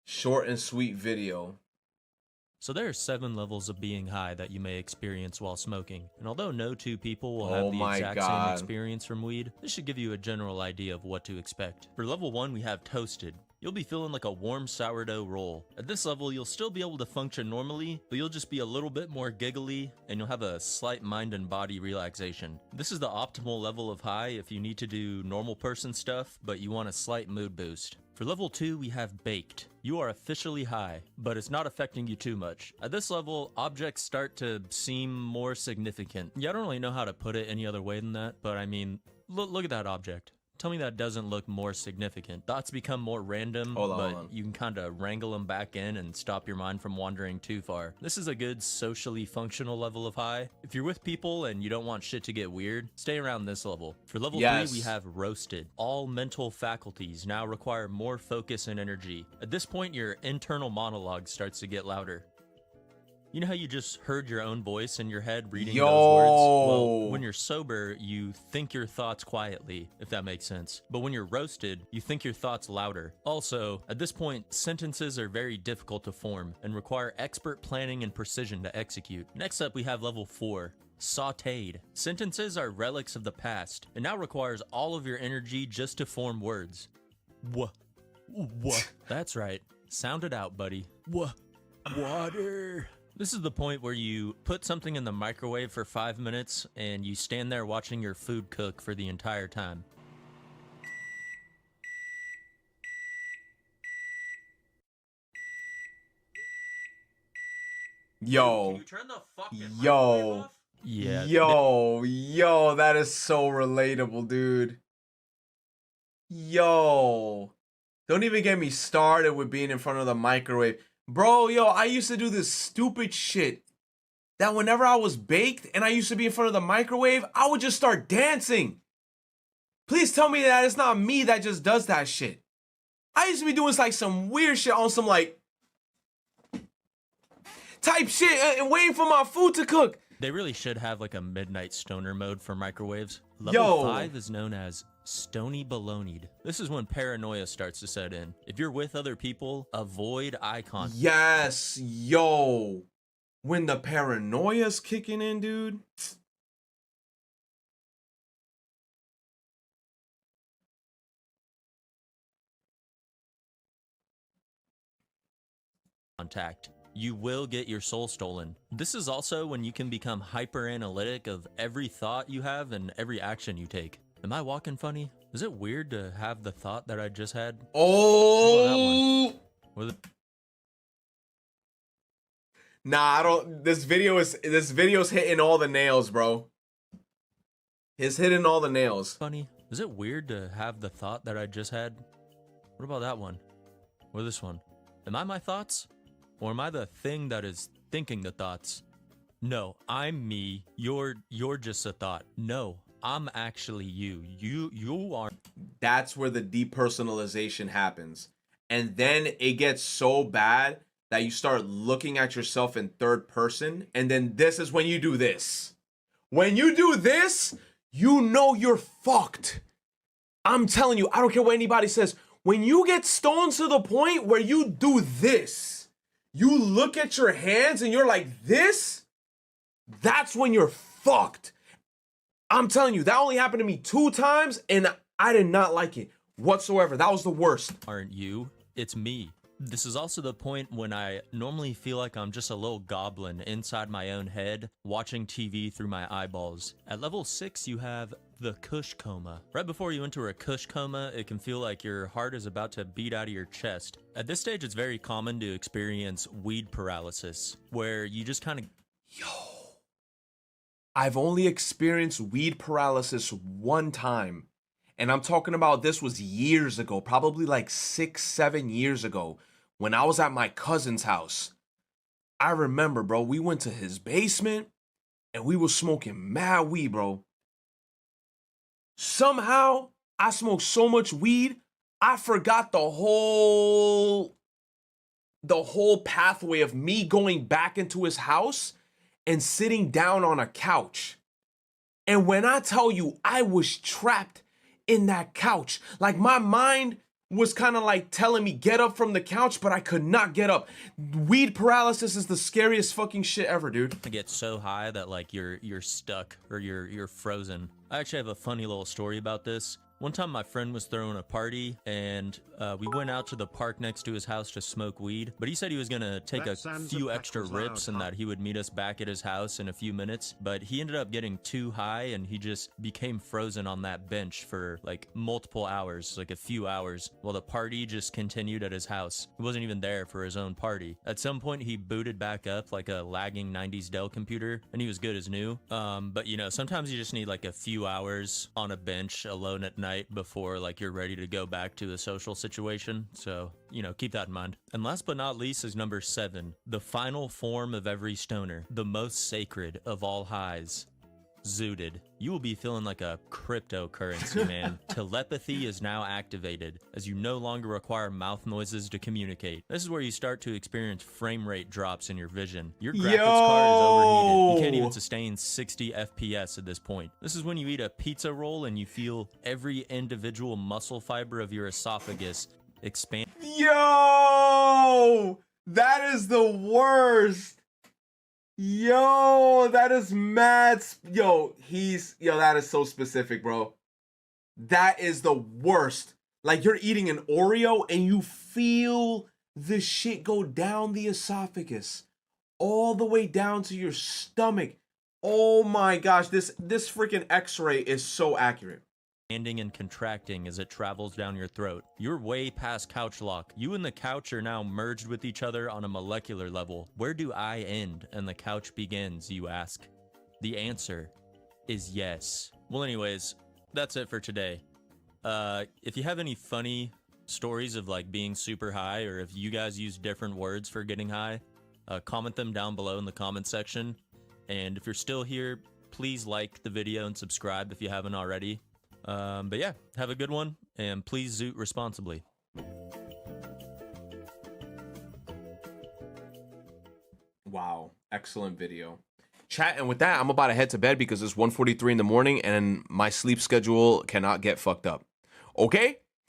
Short and sweet video. So there are 7 levels of being high that you may experience while smoking, and although no two people will have Oh the my exact same God. experience from weed, this should give you a general idea of what to expect. For level 1 we have toasted. You'll be feeling like a warm sourdough roll. At this level, you'll still be able to function normally, but you'll just be a little bit more giggly, and you'll have a slight mind and body relaxation. This is the optimal level of high if you need to do normal person stuff, but you want a slight mood boost. For level 2, we have baked. You are officially high, but it's not affecting you too much. At this level, objects start to seem more significant. Yeah, I don't really know how to put it any other way than that, but I mean, look at that object. Tell me that doesn't look more significant. Thoughts become more random, but you can kind of wrangle them back in and stop your mind from wandering too far. This is a good socially functional level of high. If you're with people and you don't want shit to get weird, stay around this level. For level 3, we have roasted. All mental faculties now require more focus and energy. At this point, your internal monologue starts to get louder. You know how you just heard your own voice in your head reading those words? Well, when you're sober, you think your thoughts quietly, if that makes sense. But when you're roasted, you think your thoughts louder. Also, at this point, sentences are very difficult to form and require expert planning and precision to execute. Next up, we have level 4. Sauteed. Sentences are relics of the past. It now requires all of your energy just to form words. What? That's right. Sound it out, buddy. Water. This is the point where you put something in the microwave for 5 minutes and you stand there watching your food cook for the entire time. Yo. Can you turn the fucking microwave off? Yeah. Yo, that is so relatable, dude. Yo. Don't even get me started with being in front of the microwave. Bro, yo, I used to do this stupid shit that whenever I was baked and I used to be in front of the microwave, I would just start dancing. Please tell me that it's not me that just does that shit. I used to be doing like some weird shit on some like type shit and waiting for my food to cook. They really should have like a midnight stoner mode for microwaves. Level 5 is known as stony bologned. This is when paranoia starts to set in. If you're with other people, avoid eye contact. Yes, yo. When the paranoia's kicking in, dude. You will get your soul stolen. This is also when you can become hyper analytic of every thought you have and every action you take. Am I walking funny? Is it weird to have the thought that I just had? Oh! That nah, I don't. This video's hitting all the nails, bro. It's hitting all the nails. Funny. Is it weird to have the thought that I just had? What about that one? Or this one? Am I my thoughts? Or am I the thing that is thinking the thoughts? No, I'm me. You're just a thought. No, I'm actually you. You are. That's where the depersonalization happens. And then it gets so bad that you start looking at yourself in third person. And then this is when you do this. When you do this, you know you're fucked. I'm telling you, I don't care what anybody says. When you get stoned to the point where you do this, you look at your hands and you're like this, that's when you're fucked. I'm telling you, that only happened to me 2 times and I did not like it whatsoever. That was the worst. Aren't you? It's me. This is also the point when I normally feel like I'm just a little goblin inside my own head, watching TV through my eyeballs. At level 6, you have the Kush coma. Right before you enter a Kush coma, it can feel like your heart is about to beat out of your chest. At this stage, it's very common to experience weed paralysis, where you just kind of... Yo, I've only experienced weed paralysis one time. And I'm talking about this was years ago, probably like 6-7 years ago, when I was at my cousin's house. I remember, bro, we went to his basement and we were smoking mad weed, bro. Somehow, I smoked so much weed, I forgot the whole pathway of me going back into his house and sitting down on a couch. And when I tell you I was trapped in that couch, like my mind was kind of like telling me get up from the couch, but I could not get up. Weed paralysis is the scariest fucking shit ever, dude. I get so high that like you're stuck or you're frozen. I actually have a funny little story about this. One time my friend was throwing a party and we went out to the park next to his house to smoke weed, but he said he was gonna take a few extra rips and that he would meet us back at his house in a few minutes, but he ended up getting too high and he just became frozen on that bench for like multiple hours, like a few hours, while the party just continued at his house. He wasn't even there for his own party. At some point he booted back up like a lagging 90s Dell computer and he was good as new. But you know, sometimes you just need like a few hours on a bench alone at night before like you're ready to go back to a social situation. So, you know, keep that in mind. And last but not least is number 7, the final form of every stoner, the most sacred of all highs. Zooted. You will be feeling like a cryptocurrency, man. Telepathy is now activated, as you no longer require mouth noises to communicate. This is where you start to experience frame rate drops in your vision. Your graphics card is overheated. You can't even sustain 60 FPS at this point. This is when you eat a pizza roll and you feel every individual muscle fiber of your esophagus expand. Yo! That is the worst. Yo, that is mad. Yo, that is so specific, bro. That is the worst. Like you're eating an Oreo and you feel the shit go down the esophagus, all the way down to your stomach. Oh my gosh, this freaking X-ray is so accurate. Expanding and contracting as it travels down your throat. You're way past couch lock. You and the couch are now merged with each other on a molecular level. Where do I end and the couch begins, you ask? The answer is yes. Well, anyways, that's it for today. If you have any funny stories of like being super high, or if you guys use different words for getting high, comment them down below in the comment section. And if you're still here, please like the video and subscribe if you haven't already. But yeah, have a good one, and please zoot responsibly. Wow, excellent video. Chat, and with that, I'm about to head to bed because it's 1:43 in the morning and my sleep schedule cannot get fucked up. Okay?